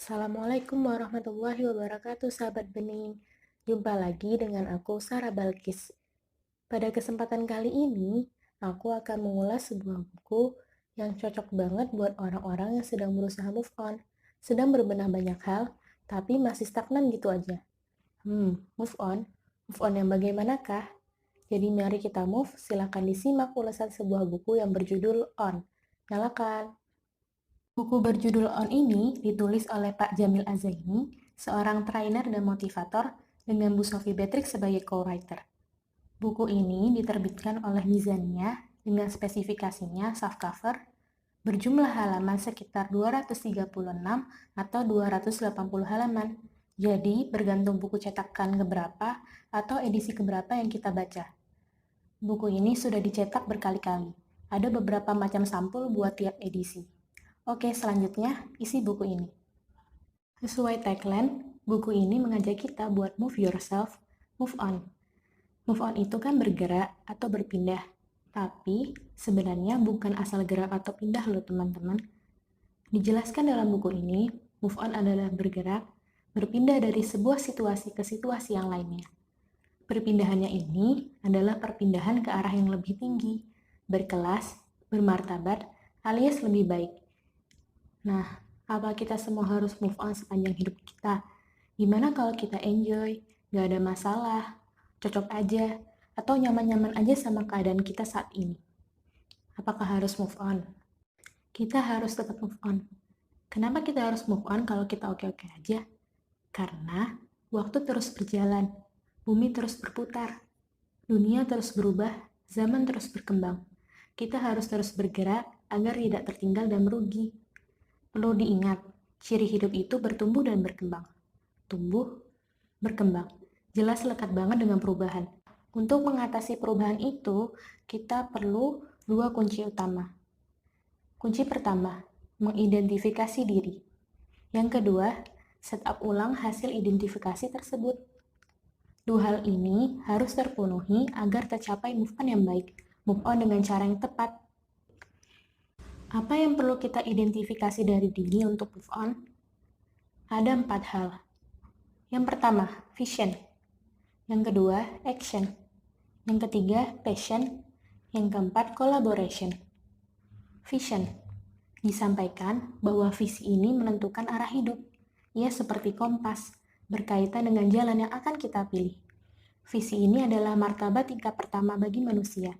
Assalamualaikum warahmatullahi wabarakatuh, sahabat bening. Jumpa lagi dengan aku, Sarah Balkis. Pada kesempatan kali ini, aku akan mengulas sebuah buku yang cocok banget buat orang-orang yang sedang berusaha move on, sedang berbenah banyak hal, tapi masih stagnan gitu aja. Move on? Move on yang bagaimanakah? Jadi mari kita move, silahkan disimak ulasan sebuah buku yang berjudul On. Nyalakan! Buku berjudul On ini ditulis oleh Pak Jamil Azaini, seorang trainer dan motivator dengan Bu Sophie Beatrix sebagai co-writer. Buku ini diterbitkan oleh Mizania dengan spesifikasinya softcover berjumlah halaman sekitar 236 atau 280 halaman. Jadi, bergantung buku cetakan keberapa atau edisi keberapa yang kita baca. Buku ini sudah dicetak berkali-kali. Ada beberapa macam sampul buat tiap edisi. Oke, selanjutnya isi buku ini. Sesuai tagline, buku ini mengajak kita buat move yourself, move on. Move on itu kan bergerak atau berpindah. Tapi sebenarnya bukan asal gerak atau pindah loh teman-teman. Dijelaskan dalam buku ini, move on adalah bergerak, berpindah dari sebuah situasi ke situasi yang lainnya. Perpindahannya ini adalah perpindahan ke arah yang lebih tinggi, berkelas, bermartabat, alias lebih baik. Nah, apa kita semua harus move on sepanjang hidup kita? Gimana kalau kita enjoy, gak ada masalah, cocok aja, atau nyaman-nyaman aja sama keadaan kita saat ini? Apakah harus move on? Kita harus tetap move on. Kenapa kita harus move on kalau kita oke-oke aja? Karena waktu terus berjalan, bumi terus berputar, dunia terus berubah, zaman terus berkembang. Kita harus terus bergerak agar tidak tertinggal dan merugi. Perlu diingat, ciri hidup itu bertumbuh dan berkembang. Tumbuh, berkembang. Jelas lekat banget dengan perubahan. Untuk mengatasi perubahan itu, kita perlu dua kunci utama. Kunci pertama, mengidentifikasi diri. Yang kedua, setup ulang hasil identifikasi tersebut. Dua hal ini harus terpenuhi agar tercapai move on yang baik, move on dengan cara yang tepat. Apa yang perlu kita identifikasi dari diri untuk move on? Ada 4 hal. Yang pertama, vision. Yang kedua, action. Yang ketiga, passion. Yang keempat, collaboration. Vision. Disampaikan bahwa visi ini menentukan arah hidup. Ia seperti kompas, berkaitan dengan jalan yang akan kita pilih. Visi ini adalah martabat tingkat pertama bagi manusia.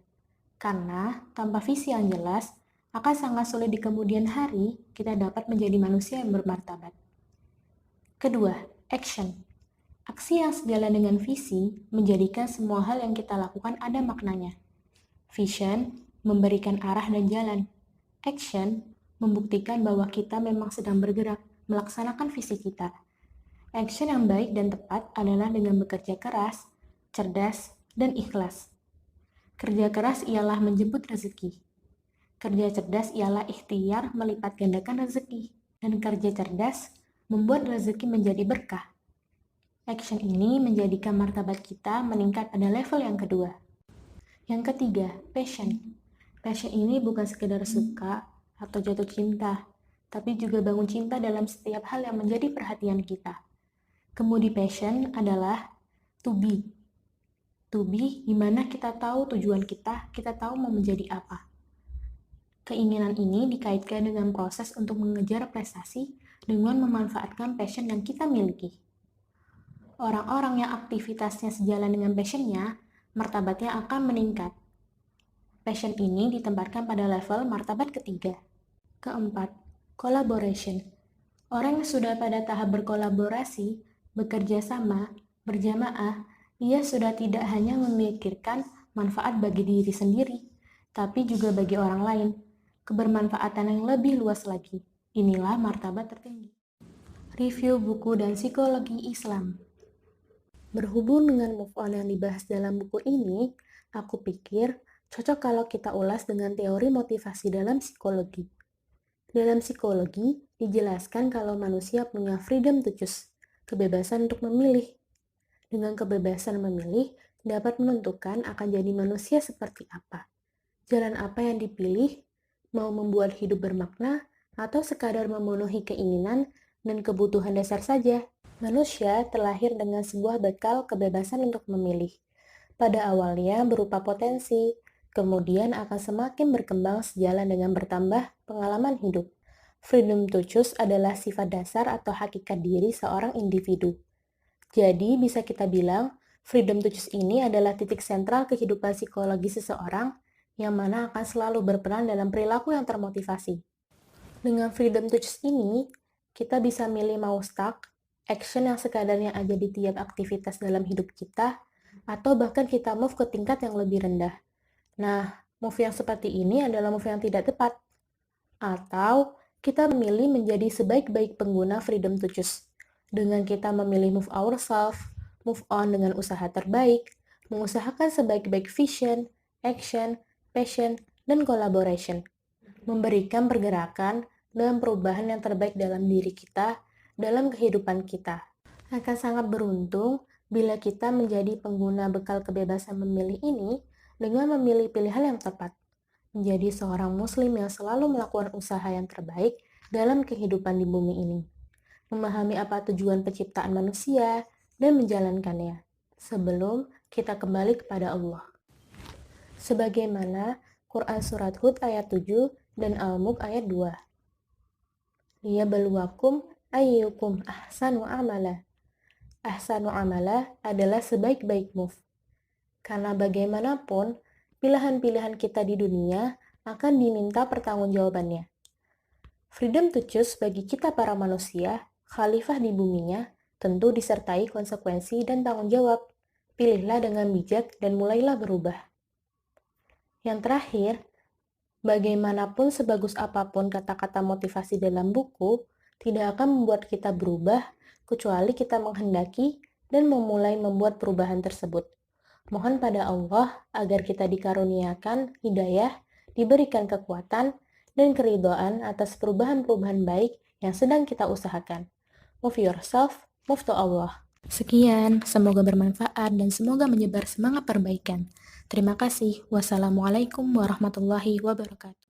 Karena tanpa visi yang jelas, akan sangat sulit di kemudian hari kita dapat menjadi manusia yang bermartabat. Kedua, action. Aksi yang sejalan dengan visi menjadikan semua hal yang kita lakukan ada maknanya. Vision memberikan arah dan jalan. Action membuktikan bahwa kita memang sedang bergerak melaksanakan visi kita. Action yang baik dan tepat adalah dengan bekerja keras, cerdas, dan ikhlas. Kerja keras ialah menjemput rezeki. Kerja cerdas ialah ikhtiar melipat gandakan rezeki, dan kerja cerdas membuat rezeki menjadi berkah. Action ini menjadikan martabat kita meningkat pada level yang kedua. Yang ketiga, passion. Passion ini bukan sekedar suka atau jatuh cinta, tapi juga bangun cinta dalam setiap hal yang menjadi perhatian kita. Kemudi passion adalah to be. To be, di mana kita tahu tujuan kita tahu mau menjadi apa. Keinginan ini dikaitkan dengan proses untuk mengejar prestasi dengan memanfaatkan passion yang kita miliki. Orang-orang yang aktivitasnya sejalan dengan passionnya, martabatnya akan meningkat. Passion ini ditempatkan pada level martabat ketiga. Keempat, collaboration. Orang yang sudah pada tahap berkolaborasi, bekerja sama, berjamaah, ia sudah tidak hanya memikirkan manfaat bagi diri sendiri, tapi juga bagi orang lain. Kebermanfaatan yang lebih luas lagi. Inilah martabat tertinggi. Review buku dan psikologi Islam. Berhubung dengan move on yang dibahas dalam buku ini, aku pikir cocok kalau kita ulas dengan teori motivasi dalam psikologi. Dalam psikologi, dijelaskan kalau manusia punya freedom to choose, kebebasan untuk memilih. Dengan kebebasan memilih, dapat menentukan akan jadi manusia seperti apa. Jalan apa yang dipilih, mau membuat hidup bermakna, atau sekadar memenuhi keinginan dan kebutuhan dasar saja. Manusia terlahir dengan sebuah bekal kebebasan untuk memilih. Pada awalnya berupa potensi, kemudian akan semakin berkembang sejalan dengan bertambah pengalaman hidup. Freedom to choose adalah sifat dasar atau hakikat diri seorang individu. Jadi, bisa kita bilang, freedom to choose ini adalah titik sentral kehidupan psikologi seseorang yang mana akan selalu berperan dalam perilaku yang termotivasi. Dengan freedom to choose ini, kita bisa milih mau stuck, action yang sekadarnya aja di tiap aktivitas dalam hidup kita, atau bahkan kita move ke tingkat yang lebih rendah. Nah, move yang seperti ini adalah move yang tidak tepat. Atau kita memilih menjadi sebaik-baik pengguna freedom to choose. Dengan kita memilih move ourselves, move on dengan usaha terbaik, mengusahakan sebaik-baik vision, action, passion, dan collaboration. Memberikan pergerakan dan perubahan yang terbaik dalam diri kita, dalam kehidupan kita. Akan sangat beruntung bila kita menjadi pengguna bekal kebebasan memilih ini dengan memilih pilihan yang tepat. Menjadi seorang muslim yang selalu melakukan usaha yang terbaik dalam kehidupan di bumi ini. Memahami apa tujuan penciptaan manusia dan menjalankannya sebelum kita kembali kepada Allah. Sebagaimana Quran Surat Hud ayat 7 dan Al-Mulk ayat 2. Liyabluwakum ayyukum ahsanu amala. Ahsanu amala adalah sebaik-baik move. Karena bagaimanapun, pilihan-pilihan kita di dunia akan diminta pertanggungjawabannya. Freedom to choose bagi kita para manusia, khalifah di buminya, tentu disertai konsekuensi dan tanggung jawab. Pilihlah dengan bijak dan mulailah berubah. Yang terakhir, bagaimanapun sebagus apapun kata-kata motivasi dalam buku, tidak akan membuat kita berubah kecuali kita menghendaki dan memulai membuat perubahan tersebut. Mohon pada Allah agar kita dikaruniakan hidayah, diberikan kekuatan, dan keridhaan atas perubahan-perubahan baik yang sedang kita usahakan. Move yourself, move to Allah. Sekian, semoga bermanfaat dan semoga menyebar semangat perbaikan. Terima kasih. Wassalamualaikum warahmatullahi wabarakatuh.